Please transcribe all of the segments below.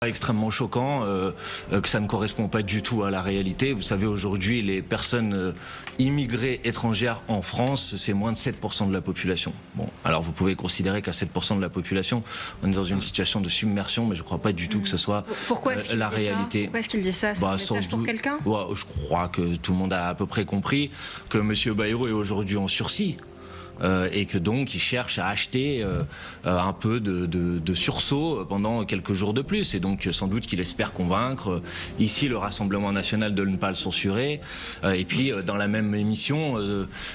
Extrêmement choquant, que ça ne correspond pas du tout à la réalité. Vous savez, aujourd'hui, les personnes immigrées étrangères en France, c'est moins de 7% de la population. Bon, alors vous pouvez considérer qu'à 7% de la population, on est dans une situation de submersion, mais je ne crois pas du tout que ce soit la réalité. Pourquoi est-ce qu'il dit ça? C'est un message pour quelqu'un? Je crois que tout le monde a à peu près compris que M. Bayrou est aujourd'hui en sursis. Et que donc il cherche à acheter un peu de sursaut pendant quelques jours de plus, et donc sans doute qu'il espère convaincre ici le Rassemblement national de ne pas le censurer, et puis dans la même émission,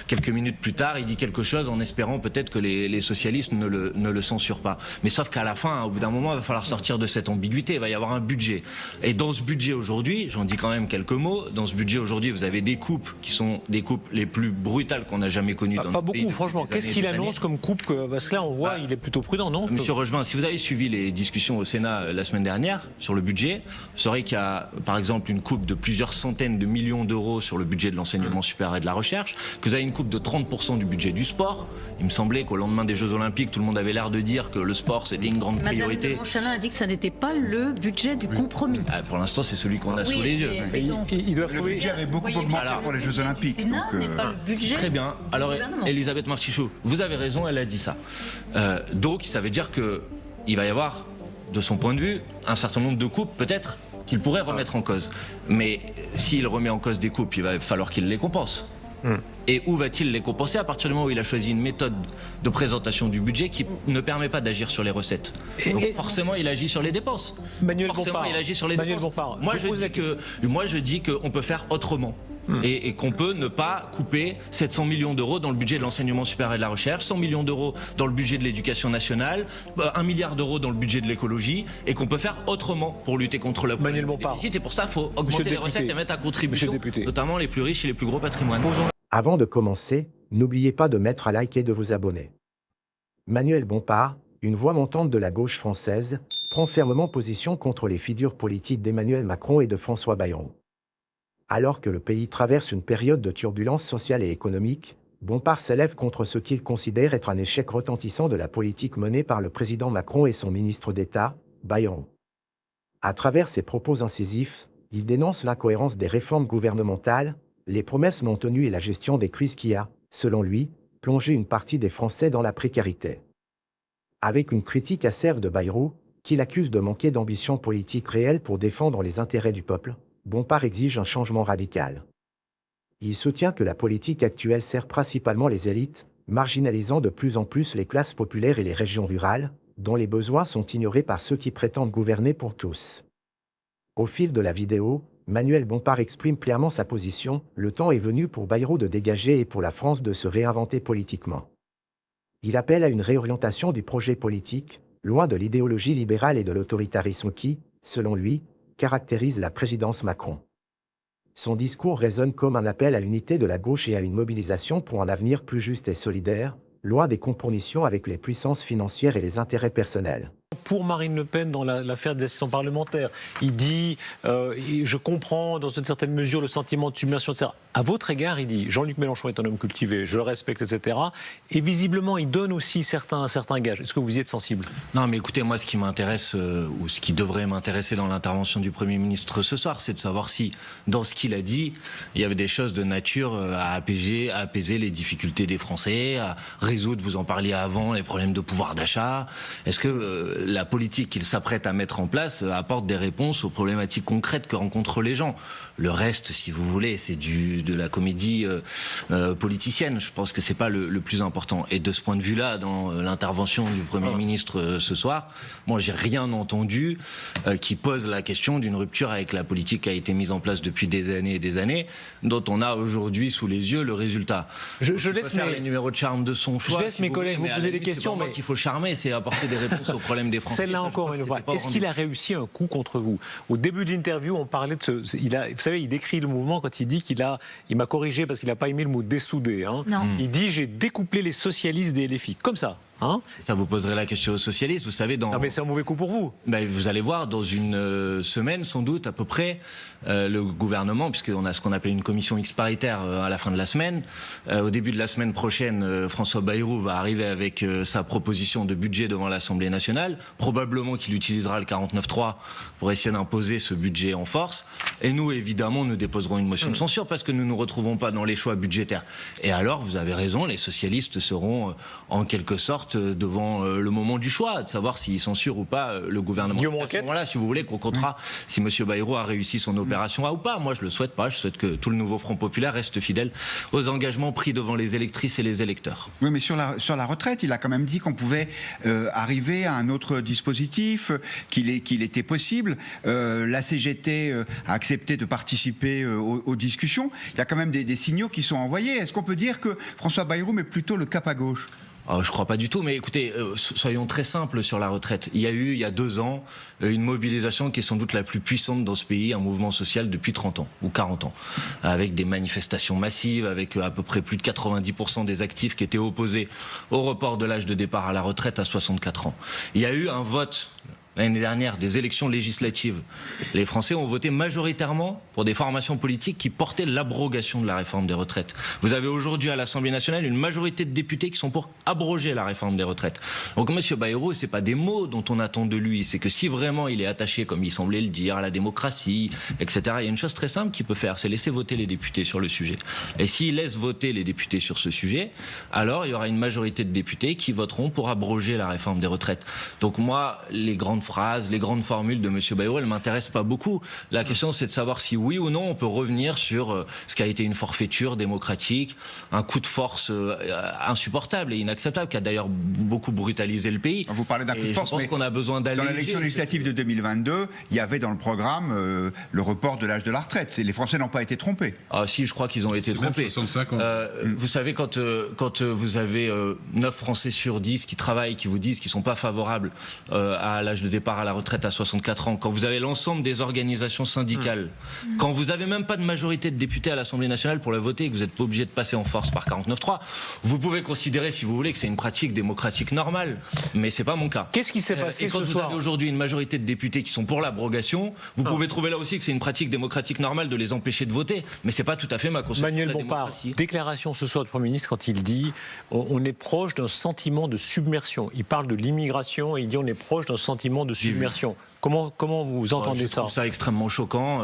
quelques minutes plus tard, il dit quelque chose en espérant peut-être que les socialistes ne le censurent pas. Mais sauf qu'à la fin, au bout d'un moment, il va falloir sortir de cette ambiguïté, il va y avoir un budget. Et dans ce budget aujourd'hui, j'en dis quand même quelques mots, dans ce budget aujourd'hui, vous avez des coupes qui sont des coupes les plus brutales qu'on a jamais connues dans notre pays. Pas beaucoup, franchement. Qu'est-ce qu'il annonce comme coupe? Parce que là, on voit, il est plutôt prudent, non? Monsieur Rochemain, si vous avez suivi les discussions au Sénat la semaine dernière sur le budget, vous saurez qu'il y a, par exemple, une coupe de plusieurs centaines de millions d'euros sur le budget de l'enseignement supérieur et de la recherche, que vous avez une coupe de 30% du budget du sport. Il me semblait qu'au lendemain des Jeux Olympiques, tout le monde avait l'air de dire que le sport, c'était une grande priorité. Madame de Montchalin a dit que ça n'était pas le budget du compromis. Pour l'instant, c'est celui qu'on a sous les yeux. Le budget avait beaucoup augmenté pour les Jeux Olympiques. Sénat n'est pas le budget. Très bien. Alors, Elisabeth Marchichot, vous avez raison, elle a dit ça. Donc, ça veut dire qu'il va y avoir, de son point de vue, un certain nombre de coupes, peut-être, qu'il pourrait remettre en cause. Mais s'il remet en cause des coupes, il va falloir qu'il les compense. Et où va-t-il les compenser à partir du moment où il a choisi une méthode de présentation du budget qui ne permet pas d'agir sur les recettes? Donc forcément, il agit sur les dépenses. Manuel Forcément, Bompard. il agit sur les dépenses. Moi, je dis qu'on peut faire autrement. Et qu'on peut ne pas couper 700 millions d'euros dans le budget de l'enseignement supérieur et de la recherche, 100 millions d'euros dans le budget de l'éducation nationale, 1 milliard d'euros dans le budget de l'écologie, et qu'on peut faire autrement pour lutter contre le déficit. Et pour ça, il faut augmenter les recettes et mettre à contribution, notamment les plus riches et les plus gros patrimoines. Avant de commencer, n'oubliez pas de mettre à like et de vous abonner. Manuel Bompard, une voix montante de la gauche française, prend fermement position contre les figures politiques d'Emmanuel Macron et de François Bayrou. Alors que le pays traverse une période de turbulence sociale et économique, Bompard s'élève contre ce qu'il considère être un échec retentissant de la politique menée par le président Macron et son ministre d'État, Bayrou. À travers ses propos incisifs, il dénonce l'incohérence des réformes gouvernementales, les promesses non tenues et la gestion des crises qui a, selon lui, plongé une partie des Français dans la précarité. Avec une critique acerbe de Bayrou, qu'il accuse de manquer d'ambition politique réelle pour défendre les intérêts du peuple, Bompard exige un changement radical. Il soutient que la politique actuelle sert principalement les élites, marginalisant de plus en plus les classes populaires et les régions rurales, dont les besoins sont ignorés par ceux qui prétendent gouverner pour tous. Au fil de la vidéo, Manuel Bompard exprime clairement sa position: le temps est venu pour Bayrou de dégager et pour la France de se réinventer politiquement. Il appelle à une réorientation du projet politique, loin de l'idéologie libérale et de l'autoritarisme qui, selon lui, caractérise la présidence Macron. Son discours résonne comme un appel à l'unité de la gauche et à une mobilisation pour un avenir plus juste et solidaire, loin des compromissions avec les puissances financières et les intérêts personnels. Pour Marine Le Pen dans l'affaire des assistants parlementaires, il dit je comprends dans une certaine mesure le sentiment de submersion, etc. À votre égard, il dit Jean-Luc Mélenchon est un homme cultivé, je le respecte, etc. Et visiblement, il donne aussi certains gages. Est-ce que vous y êtes sensible? Non, mais écoutez, moi, ce qui m'intéresse, ou ce qui devrait m'intéresser dans l'intervention du Premier ministre ce soir, c'est de savoir si, dans ce qu'il a dit, il y avait des choses de nature à apaiser les difficultés des Français, à résoudre, vous en parliez avant, les problèmes de pouvoir d'achat. Est-ce que la politique qu'il s'apprête à mettre en place apporte des réponses aux problématiques concrètes que rencontrent les gens? Le reste, si vous voulez, c'est de la comédie politicienne. Je pense que c'est pas le plus important. Et de ce point de vue-là, dans l'intervention du Premier ministre ce soir, moi, j'ai rien entendu qui pose la question d'une rupture avec la politique qui a été mise en place depuis des années et des années, dont on a aujourd'hui sous les yeux le résultat. Je laisse faire les numéros de charme de son choix. Je laisse mes collègues vous poser des questions, mais qu'il faut charmer, c'est apporter des réponses aux problèmes des Français. Celle-là encore une fois. Est-ce qu'il a réussi un coup contre vous? Au début de l'interview, on parlait de vous savez, il décrit le mouvement quand il dit il m'a corrigé parce qu'il n'a pas aimé le mot dessoudé. Hein. Il dit j'ai découplé les socialistes des LFI. Comme ça. Hein, ça vous poserait la question aux socialistes, vous savez, non mais c'est un mauvais coup pour vous. Vous allez voir, dans une semaine, sans doute, à peu près, le gouvernement, puisqu'on a ce qu'on appelle une commission mixte paritaire à la fin de la semaine, au début de la semaine prochaine, François Bayrou va arriver avec sa proposition de budget devant l'Assemblée nationale, probablement qu'il utilisera le 49.3 pour essayer d'imposer ce budget en force, et nous, évidemment, nous déposerons une motion de censure parce que nous ne nous retrouvons pas dans les choix budgétaires. Et alors, vous avez raison, les socialistes seront en quelque sorte devant le moment du choix, de savoir s'ils censurent ou pas le gouvernement. C'est à ce moment-là, si vous voulez, qu'on comptera si M. Bayrou a réussi son opération A ou pas. Moi, je le souhaite pas. Je souhaite que tout le nouveau Front populaire reste fidèle aux engagements pris devant les électrices et les électeurs. Oui, mais sur la retraite, il a quand même dit qu'on pouvait arriver à un autre dispositif, qu'il était possible. La CGT a accepté de participer aux discussions. Il y a quand même des signaux qui sont envoyés. Est-ce qu'on peut dire que François Bayrou met plutôt le cap à gauche ? Je crois pas du tout, mais écoutez, soyons très simples sur la retraite. Il y a eu, il y a 2 ans, une mobilisation qui est sans doute la plus puissante dans ce pays, un mouvement social depuis 30 ans ou 40 ans, avec des manifestations massives, avec à peu près plus de 90% des actifs qui étaient opposés au report de l'âge de départ à la retraite à 64 ans. Il y a eu un vote l'année dernière, des élections législatives. Les Français ont voté majoritairement pour des formations politiques qui portaient l'abrogation de la réforme des retraites. Vous avez aujourd'hui à l'Assemblée nationale une majorité de députés qui sont pour abroger la réforme des retraites. Donc M. Bayrou, c'est pas des mots dont on attend de lui, c'est que si vraiment il est attaché, comme il semblait le dire, à la démocratie, etc., il y a une chose très simple qu'il peut faire, c'est laisser voter les députés sur le sujet. Et s'il laisse voter les députés sur ce sujet, alors il y aura une majorité de députés qui voteront pour abroger la réforme des retraites. Donc moi, les grandes phrases, les grandes formules de M. Bayrou, elles ne m'intéressent pas beaucoup. La question, c'est de savoir si oui ou non on peut revenir sur ce qui a été une forfaiture démocratique, un coup de force insupportable et inacceptable, qui a d'ailleurs beaucoup brutalisé le pays. Vous parlez d'un coup de force, je pense qu'on a besoin d'alléger. Dans l'élection législative de 2022, il y avait dans le programme le report de l'âge de la retraite. Les Français n'ont pas été trompés. Ah si, je crois qu'ils ont été trompés. 65 ans. Vous savez, quand vous avez 9 Français sur 10 qui travaillent, qui vous disent qu'ils ne sont pas favorables à l'âge de départ à la retraite à 64 ans, quand vous avez l'ensemble des organisations syndicales, quand vous n'avez même pas de majorité de députés à l'Assemblée nationale pour le voter et que vous n'êtes pas obligé de passer en force par 49.3, vous pouvez considérer, si vous voulez, que c'est une pratique démocratique normale, mais c'est pas mon cas. Qu'est-ce qui s'est passé et quand vous avez aujourd'hui une majorité de députés qui sont pour l'abrogation, vous pouvez trouver là aussi que c'est une pratique démocratique normale de les empêcher de voter, mais c'est pas tout à fait ma conception Manuel de la Bompard, démocratie. déclaration ce soir du Premier ministre quand il dit on est proche d'un sentiment de submersion. Il parle de l'immigration et il dit on est proche d'un sentiment de submersion. Comment vous entendez ça ? Je trouve ça extrêmement choquant,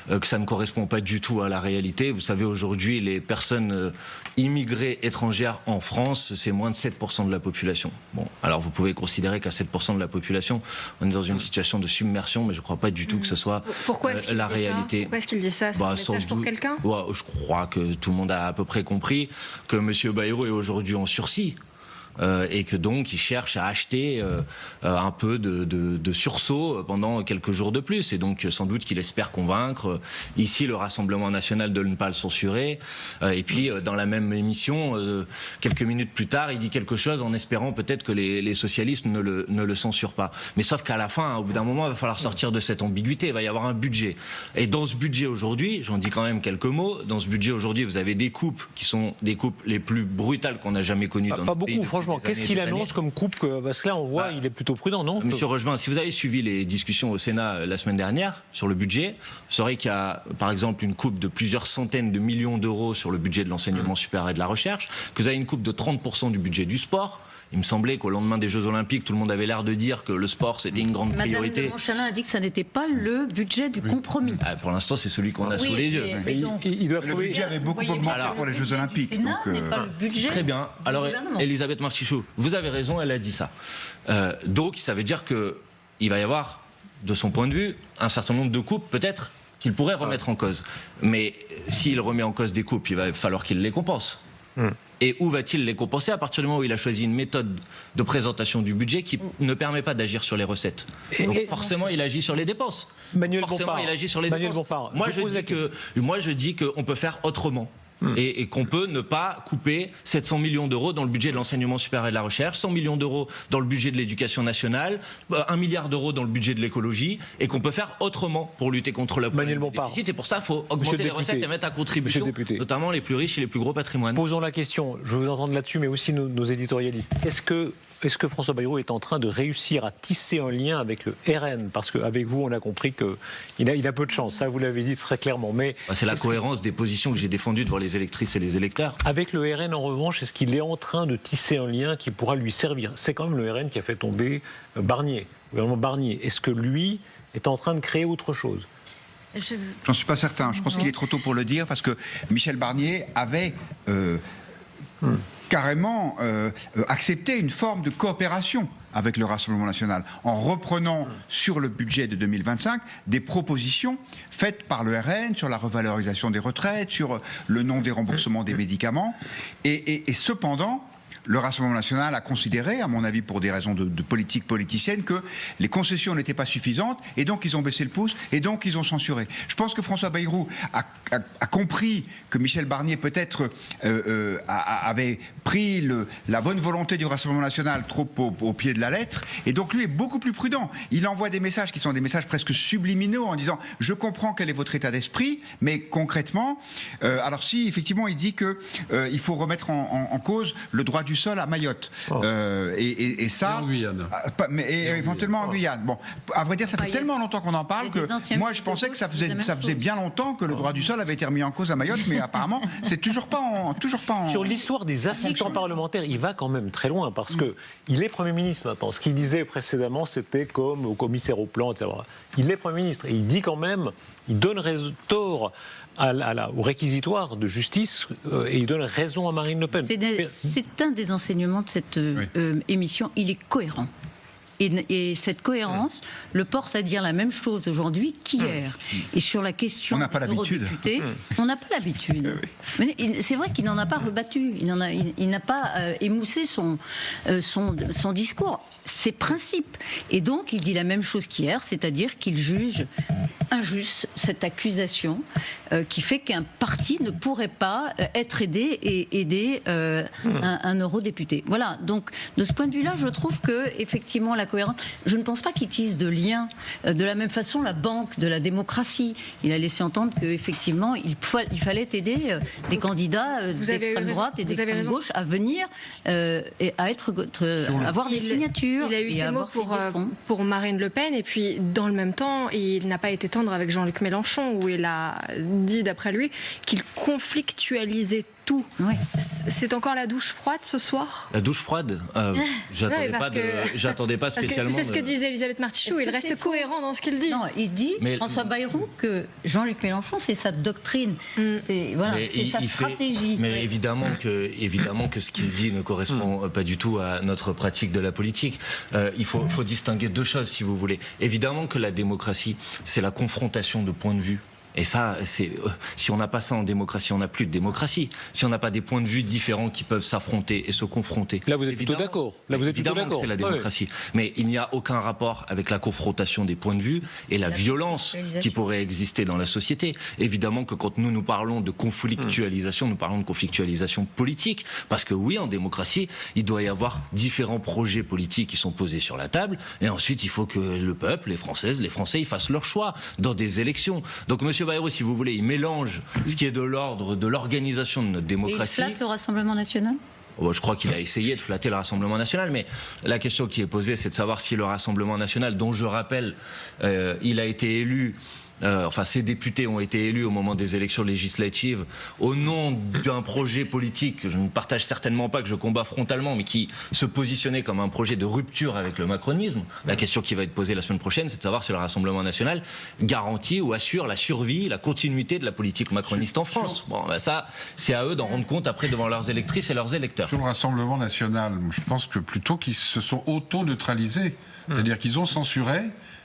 que ça ne correspond pas du tout à la réalité. Vous savez, aujourd'hui, les personnes immigrées étrangères en France, c'est moins de 7% de la population. Bon, alors vous pouvez considérer qu'à 7% de la population, on est dans une situation de submersion, mais je ne crois pas du tout que ce soit la réalité. Pourquoi est-ce qu'il dit ça ? C'est un message pour quelqu'un ? Je crois que tout le monde a à peu près compris que M. Bayrou est aujourd'hui en sursis. Et que donc il cherche à acheter un peu de sursaut pendant quelques jours de plus, et donc sans doute qu'il espère convaincre ici le Rassemblement national de ne pas le censurer, et puis dans la même émission quelques minutes plus tard il dit quelque chose en espérant peut-être que les socialistes ne le censurent pas, mais sauf qu'à la fin, au bout d'un moment, il va falloir sortir de cette ambiguïté, il va y avoir un budget, et dans ce budget aujourd'hui, j'en dis quand même quelques mots, dans ce budget aujourd'hui vous avez des coupes qui sont des coupes les plus brutales qu'on a jamais connues dans notre pays. Franchement, qu'est-ce qu'il annonce comme coupe parce que là, on voit, il est plutôt prudent, non ? Monsieur Rochebin, si vous avez suivi les discussions au Sénat la semaine dernière sur le budget, vous saurez qu'il y a, par exemple, une coupe de plusieurs centaines de millions d'euros sur le budget de l'enseignement supérieur et de la recherche, que vous avez une coupe de 30% du budget du sport. Il me semblait qu'au lendemain des Jeux Olympiques, tout le monde avait l'air de dire que le sport, c'était une grande priorité. Madame de Montchalin a dit que ça n'était pas le budget du compromis. Pour l'instant, c'est celui qu'on a sous les yeux. Le budget avait beaucoup augmenté pour les Jeux Olympiques. Le Sénat n'est pas le budget. Très bien. Alors, Elisabeth Marchichou, vous avez raison, elle a dit ça. Donc, ça veut dire qu'il va y avoir, de son point de vue, un certain nombre de coupes, peut-être, qu'il pourrait remettre en cause. Mais s'il remet en cause des coupes, il va falloir qu'il les compense. Et où va-t-il les compenser à partir du moment où il a choisi une méthode de présentation du budget qui ne permet pas d'agir sur les recettes. Donc forcément, il agit sur les dépenses. Manuel Bompard, il agit sur les dépenses. Bompard, moi, je dis qu'on peut faire autrement. Et qu'on peut ne pas couper 700 millions d'euros dans le budget de l'enseignement supérieur et de la recherche, 100 millions d'euros dans le budget de l'éducation nationale, 1 milliard d'euros dans le budget de l'écologie, et qu'on peut faire autrement pour lutter contre la problème du déficit. Et pour ça, il faut augmenter les recettes et mettre à contribution, notamment les plus riches et les plus gros patrimoines. Posons la question, je veux vous entendre là-dessus, mais aussi nos éditorialistes. Est-ce que François Bayrou est en train de réussir à tisser un lien avec le RN? Parce qu'avec vous, on a compris qu'il a peu de chance, ça vous l'avez dit très clairement. Mais c'est la cohérence des positions que j'ai défendues devant les électrices et les électeurs. Avec le RN, en revanche, est-ce qu'il est en train de tisser un lien qui pourra lui servir? C'est quand même le RN qui a fait tomber Barnier, le gouvernement Barnier. Est-ce que lui est en train de créer autre chose? J'en suis pas certain. Je pense qu'il est trop tôt pour le dire, parce que Michel Barnier avait... carrément accepter une forme de coopération avec le Rassemblement national, en reprenant sur le budget de 2025 des propositions faites par le RN sur la revalorisation des retraites, sur le non-déremboursement des médicaments. Et cependant, le Rassemblement national a considéré, à mon avis pour des raisons de politique politicienne, que les concessions n'étaient pas suffisantes, et donc ils ont baissé le pouce, et donc ils ont censuré. Je pense que François Bayrou a compris que Michel Barnier peut-être avait pris la bonne volonté du Rassemblement national trop au pied de la lettre, et donc lui est beaucoup plus prudent. Il envoie des messages qui sont des messages presque subliminaux en disant « je comprends quel est votre état d'esprit, mais concrètement, alors si effectivement il dit qu'il faut remettre en cause le droit du sol à Mayotte. Et ça... Et en Guyane. Éventuellement en Guyane. Bon, à vrai dire, ça fait tellement longtemps qu'on en parle que moi, je pensais que ça faisait bien longtemps que le droit du sol avait été remis en cause à Mayotte, mais apparemment, c'est toujours pas en... Sur l'histoire des assistants parlementaires, il va quand même très loin, parce qu'il est Premier ministre maintenant. Ce qu'il disait précédemment, c'était comme au commissaire au plan, etc. Il est Premier ministre, et il dit quand même, il donne tort au réquisitoire de justice, et il donne raison à Marine Le Pen. C'est un des enseignements de cette émission. Il est cohérent. Et cette cohérence le porte à dire la même chose aujourd'hui qu'hier. Et sur la question des eurodéputés, on n'a pas l'habitude. Mais c'est vrai qu'il n'en a pas rebattu. Il n'a pas émoussé son discours. Ses principes. Et donc, il dit la même chose qu'hier, c'est-à-dire qu'il juge injuste cette accusation qui fait qu'un parti ne pourrait pas être aidé et aider un eurodéputé. Voilà. Donc, de ce point de vue-là, je trouve que effectivement la cohérence. Je ne pense pas qu'il tisse de lien. De la même façon, la banque de la démocratie. Il a laissé entendre qu'effectivement, il fallait aider des candidats d'extrême droite et d'extrême gauche à venir et à avoir des signatures. Il a eu ces mots pour Marine Le Pen, et puis dans le même temps, il n'a pas été tendre avec Jean-Luc Mélenchon, où il a dit, d'après lui, qu'il conflictualisait tout. Oui. C'est encore la douche froide ce soir? La douche froide j'attendais pas spécialement. C'est ce que disait Elisabeth Martichoux, il reste cohérent dans ce qu'il dit. Non, il dit, François Bayrou, que Jean-Luc Mélenchon, c'est sa doctrine, c'est sa stratégie. Mais évidemment que ce qu'il dit ne correspond pas du tout à notre pratique de la politique. Il faut distinguer deux choses, si vous voulez. Évidemment que la démocratie, c'est la confrontation de points de vue. Et ça, si on n'a pas ça en démocratie, on n'a plus de démocratie. Si on n'a pas des points de vue différents qui peuvent s'affronter et se confronter. Là, vous êtes plutôt d'accord. Évidemment que c'est la démocratie. Oui. Mais il n'y a aucun rapport avec la confrontation des points de vue et la violence qui pourrait exister dans la société. Évidemment que quand nous parlons de conflictualisation, nous parlons de conflictualisation politique. Parce que oui, en démocratie, il doit y avoir différents projets politiques qui sont posés sur la table. Et ensuite, il faut que le peuple, les Françaises, les Français, ils fassent leur choix dans des élections. Donc, monsieur Bayrou, si vous voulez, il mélange ce qui est de l'ordre de l'organisation de notre démocratie. Et il flatte le Rassemblement national ? Je crois qu'il a essayé de flatter le Rassemblement national, mais la question qui est posée, c'est de savoir si le Rassemblement national, dont je rappelle, il a été élu... ces députés ont été élus au moment des élections législatives au nom d'un projet politique que je ne partage certainement pas, que je combats frontalement, mais qui se positionnait comme un projet de rupture avec le macronisme. La question qui va être posée la semaine prochaine, c'est de savoir si le Rassemblement national garantit ou assure la survie, la continuité de la politique macroniste en France. Ça, c'est à eux d'en rendre compte après devant leurs électrices et leurs électeurs. Sur le Rassemblement national, je pense que plutôt qu'ils se sont auto-neutralisés. C'est-à-dire qu'ils ont censuré,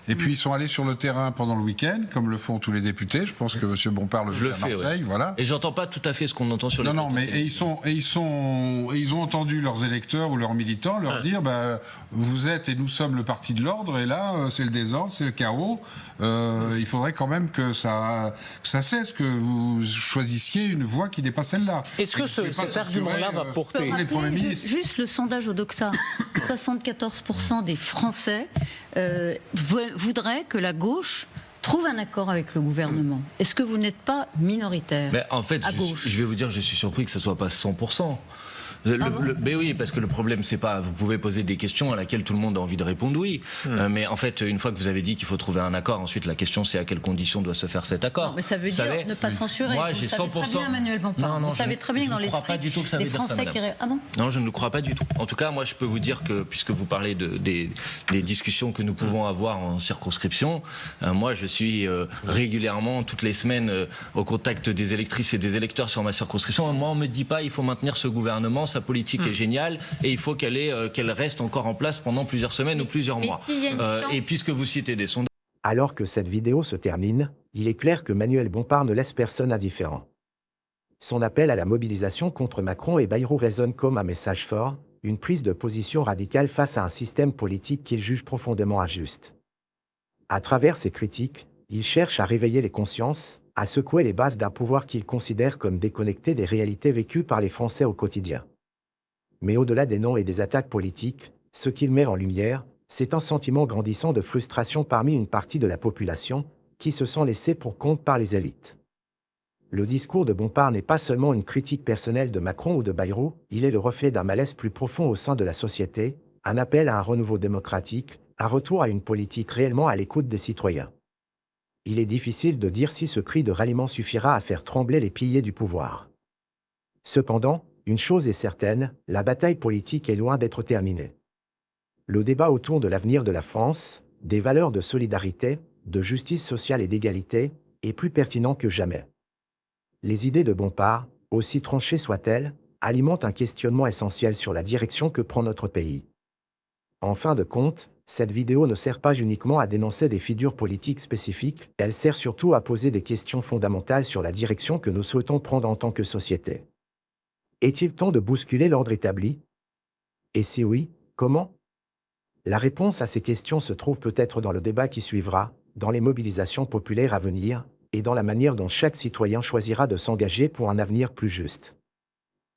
Et puis ils sont allés sur le terrain pendant le week-end, comme le font tous les députés. Je pense que M. Bompard le fait à Marseille, voilà. Et j'entends pas tout à fait ce qu'on entend sur les... Non, mais ils ont entendu leurs électeurs ou leurs militants leur dire, vous êtes et nous sommes le parti de l'ordre, et là c'est le désordre, c'est le chaos. Il faudrait quand même que ça cesse, que vous choisissiez une voie qui n'est pas celle-là. Est-ce que cet argument-là va porter les premiers ministres? Juste le sondage Odoxa, 74% des Français voudraient que la gauche trouve un accord avec le gouvernement. Est-ce que vous n'êtes pas minoritaire? Mais en fait, à gauche? je vais vous dire, je suis surpris que ce ne soit pas 100%. Mais oui, parce que le problème, c'est pas... Vous pouvez poser des questions à laquelle tout le monde a envie de répondre oui. Mais en fait, une fois que vous avez dit qu'il faut trouver un accord, ensuite la question c'est à quelles conditions doit se faire cet accord. Non, mais ça veut dire ne pas censurer. Moi, j'ai 100%... Vous savez très bien, Emmanuel Bompard. Vous savez très bien que dans l'esprit des Français qui... Ah bon? Non, je ne le crois pas du tout. En tout cas, moi, je peux vous dire que, puisque vous parlez des discussions que nous pouvons avoir en circonscription, moi, je suis régulièrement, toutes les semaines, au contact des électrices et des électeurs sur ma circonscription. Moi, on me dit pas, il faut maintenir ce gouvernement, sa politique est géniale, et il faut qu'elle reste encore en place pendant plusieurs semaines ou plusieurs mois. Et puisque vous citez des sondages... Alors que cette vidéo se termine, il est clair que Manuel Bompard ne laisse personne indifférent. Son appel à la mobilisation contre Macron et Bayrou résonne comme un message fort, une prise de position radicale face à un système politique qu'il juge profondément injuste. À travers ses critiques, il cherche à réveiller les consciences, à secouer les bases d'un pouvoir qu'il considère comme déconnecté des réalités vécues par les Français au quotidien. Mais au-delà des noms et des attaques politiques, ce qu'il met en lumière, c'est un sentiment grandissant de frustration parmi une partie de la population, qui se sent laissée pour compte par les élites. Le discours de Bompard n'est pas seulement une critique personnelle de Macron ou de Bayrou, il est le reflet d'un malaise plus profond au sein de la société, un appel à un renouveau démocratique, un retour à une politique réellement à l'écoute des citoyens. Il est difficile de dire si ce cri de ralliement suffira à faire trembler les piliers du pouvoir. Cependant, une chose est certaine, la bataille politique est loin d'être terminée. Le débat autour de l'avenir de la France, des valeurs de solidarité, de justice sociale et d'égalité, est plus pertinent que jamais. Les idées de Bompard, aussi tranchées soient-elles, alimentent un questionnement essentiel sur la direction que prend notre pays. En fin de compte, cette vidéo ne sert pas uniquement à dénoncer des figures politiques spécifiques, elle sert surtout à poser des questions fondamentales sur la direction que nous souhaitons prendre en tant que société. Est-il temps de bousculer l'ordre établi? Et si oui, comment? La réponse à ces questions se trouve peut-être dans le débat qui suivra, dans les mobilisations populaires à venir, et dans la manière dont chaque citoyen choisira de s'engager pour un avenir plus juste.